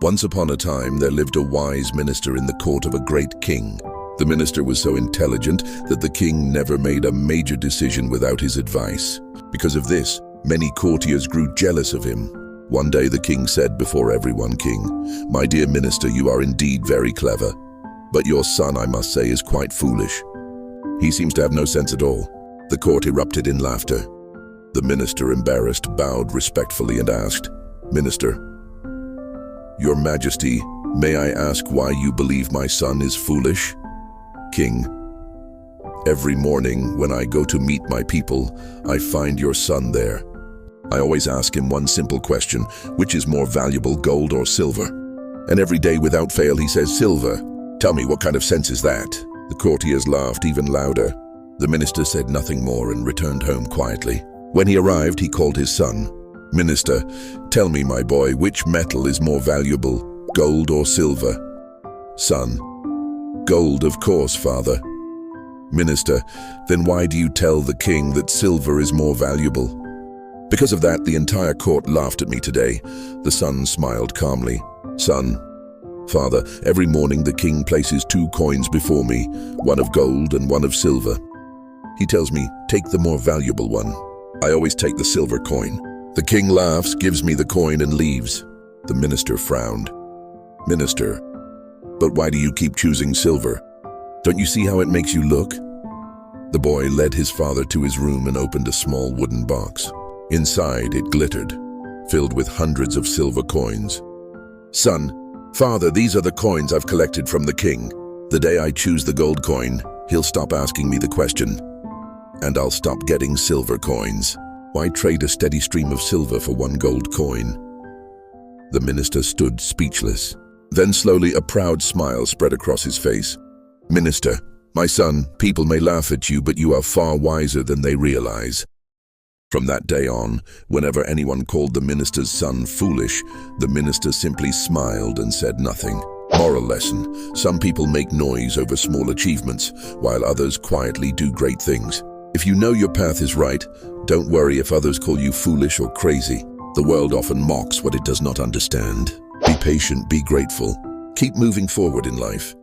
Once upon a time, there lived a wise minister in the court of a great king. The minister was so intelligent that the king never made a major decision without his advice. Because of this, many courtiers grew jealous of him. One day the king said before everyone, "King, my dear minister, you are indeed very clever. But your son, I must say, is quite foolish. He seems to have no sense at all." The court erupted in laughter. The minister, embarrassed, bowed respectfully and asked, "Minister, Your Majesty, may I ask why you believe my son is foolish?" "King, every morning when I go to meet my people, I find your son there. I always ask him one simple question, which is more valuable, gold or silver? And every day without fail he says silver. Tell me, what kind of sense is that?" The courtiers laughed even louder. The minister said nothing more and returned home quietly. When he arrived, he called his son. "Minister, tell me, my boy, which metal is more valuable, gold or silver?" "Son, gold, of course, father." "Minister, then why do you tell the king that silver is more valuable?" "Because of that, the entire court laughed at me today." The son smiled calmly. "Son, father, every morning the king places 2 coins before me, one of gold and one of silver. He tells me, take the more valuable one. I always take the silver coin. The king laughs, gives me the coin and leaves." The minister frowned. "Minister, but why do you keep choosing silver? Don't you see how it makes you look?" The boy led his father to his room and opened a small wooden box. Inside it glittered, filled with hundreds of silver coins. "Son, father, these are the coins I've collected from the king. The day I choose the gold coin, he'll stop asking me the question, and I'll stop getting silver coins. Why trade a steady stream of silver for 1 gold coin?" The minister stood speechless. Then slowly a proud smile spread across his face. "Minister, my son, people may laugh at you, but you are far wiser than they realize." From that day on, whenever anyone called the minister's son foolish, the minister simply smiled and said nothing. Moral lesson: some people make noise over small achievements, while others quietly do great things. If you know your path is right, don't worry if others call you foolish or crazy. The world often mocks what it does not understand. Be patient, be grateful. Keep moving forward in life.